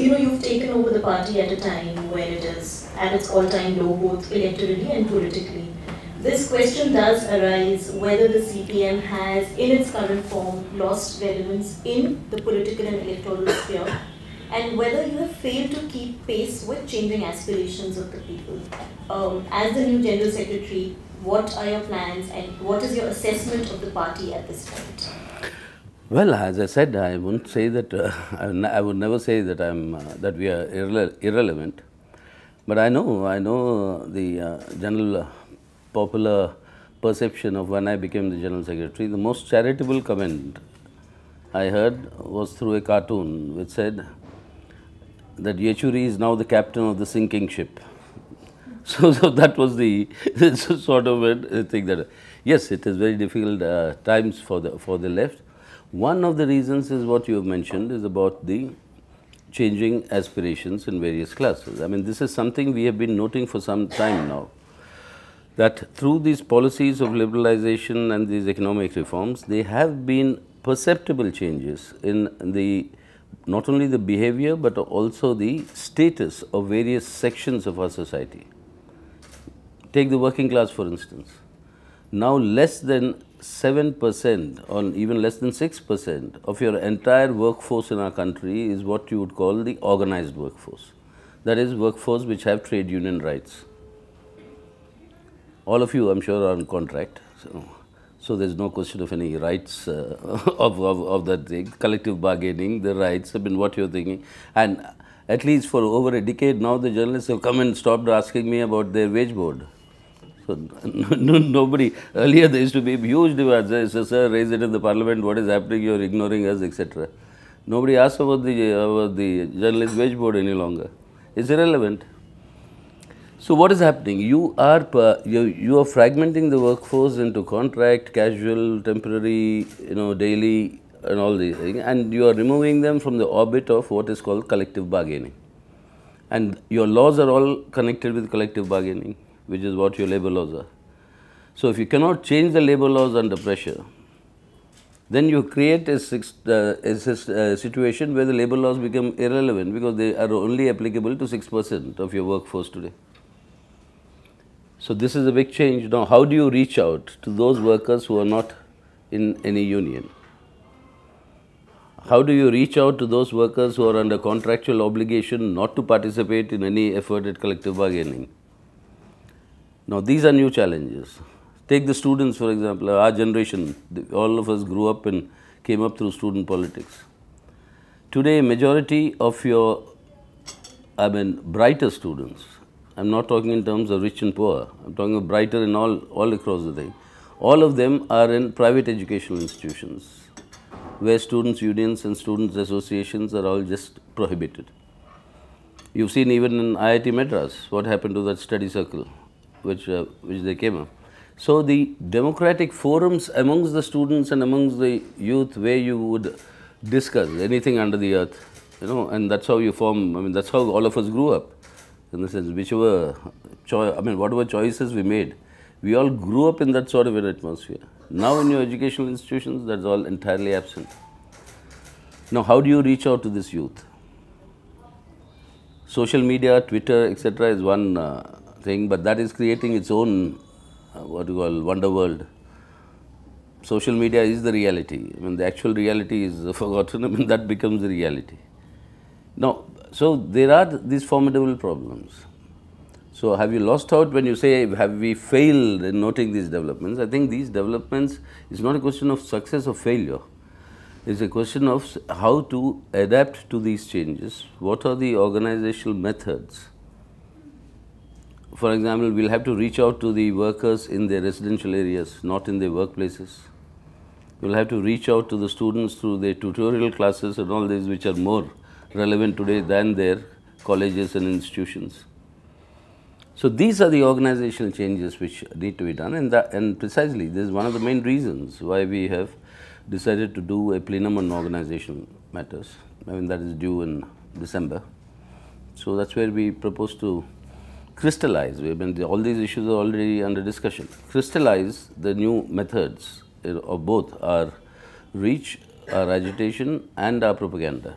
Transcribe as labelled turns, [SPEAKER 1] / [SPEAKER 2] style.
[SPEAKER 1] you've taken over the party at a time when it is at its all-time low, both electorally and politically. This question does arise whether the CPM has, in its current form, lost relevance in the political and electoral sphere, and whether you have failed to keep pace with changing aspirations of the people. As the new General Secretary, what are your plans and what is your assessment of the party at this point?
[SPEAKER 2] Well, as I said, I wouldn't say that, I would never say that that we are irrelevant. But I know the general popular perception of when I became the General Secretary. The most charitable comment I heard was through a cartoon which said that Yechury is now the captain of the sinking ship. So that was the sort of a thing that, yes, it is very difficult times for the left. One of the reasons is what you have mentioned, is about the changing aspirations in various classes. I mean, this is something we have been noting for some time now, that through these policies of liberalization and these economic reforms, there have been perceptible changes in the not only the behavior but also the status of various sections of our society. Take the working class, for instance. Now less than 7% or even less than 6% of your entire workforce in our country is what you would call the organized workforce. That is, workforce which have trade union rights. All of you, I'm sure, are on contract, so there's no question of any rights of that thing. Collective bargaining, the rights, I mean, what you're thinking. And at least for over a decade now, the journalists have come and stopped asking me about their wage board. So nobody, earlier there used to be huge debates, sir, raise it in the parliament, what is happening, you're ignoring us, etc. Nobody asks about the journalist wage board any longer. It's irrelevant. So what is happening? You are fragmenting the workforce into contract, casual, temporary, daily, and all these things, and you are removing them from the orbit of what is called collective bargaining. And your laws are all connected with collective bargaining, which is what your labor laws are. So if you cannot change the labor laws under pressure, then you create a situation where the labor laws become irrelevant because they are only applicable to 6% of your workforce today. So this is a big change. Now, how do you reach out to those workers who are not in any union? How do you reach out to those workers who are under contractual obligation not to participate in any effort at collective bargaining? Now, these are new challenges. Take the students, for example, our generation, all of us grew up and came up through student politics. Today, majority of your, brighter students, I'm not talking in terms of rich and poor, I'm talking of brighter in all across the thing. All of them are in private educational institutions, where students' unions and students' associations are all just prohibited. You've seen even in IIT Madras, what happened to that study circle, which they came up. So the democratic forums amongst the students and amongst the youth, where you would discuss anything under the earth, and that's how you form, that's how all of us grew up. In the sense, whatever choices we made, we all grew up in that sort of an atmosphere. Now in your educational institutions, that's all entirely absent. Now, how do you reach out to this youth? Social media, Twitter, etc. is one thing, but that is creating its own, wonder world. Social media is the reality. The actual reality is forgotten. That becomes the reality. Now, so there are these formidable problems. So have you lost out when you say, have we failed in noting these developments? I think these developments is not a question of success or failure. It's a question of how to adapt to these changes. What are the organizational methods? For example, we'll have to reach out to the workers in their residential areas, not in their workplaces. We'll have to reach out to the students through their tutorial classes and all these, which are more relevant today than their colleges and institutions. So these are the organizational changes which need to be done, and precisely this is one of the main reasons why we have decided to do a plenum on organizational matters. That is due in December. So that's where we propose to crystallize. All these issues are already under discussion. Crystallize the new methods of both our reach, our agitation, and our propaganda.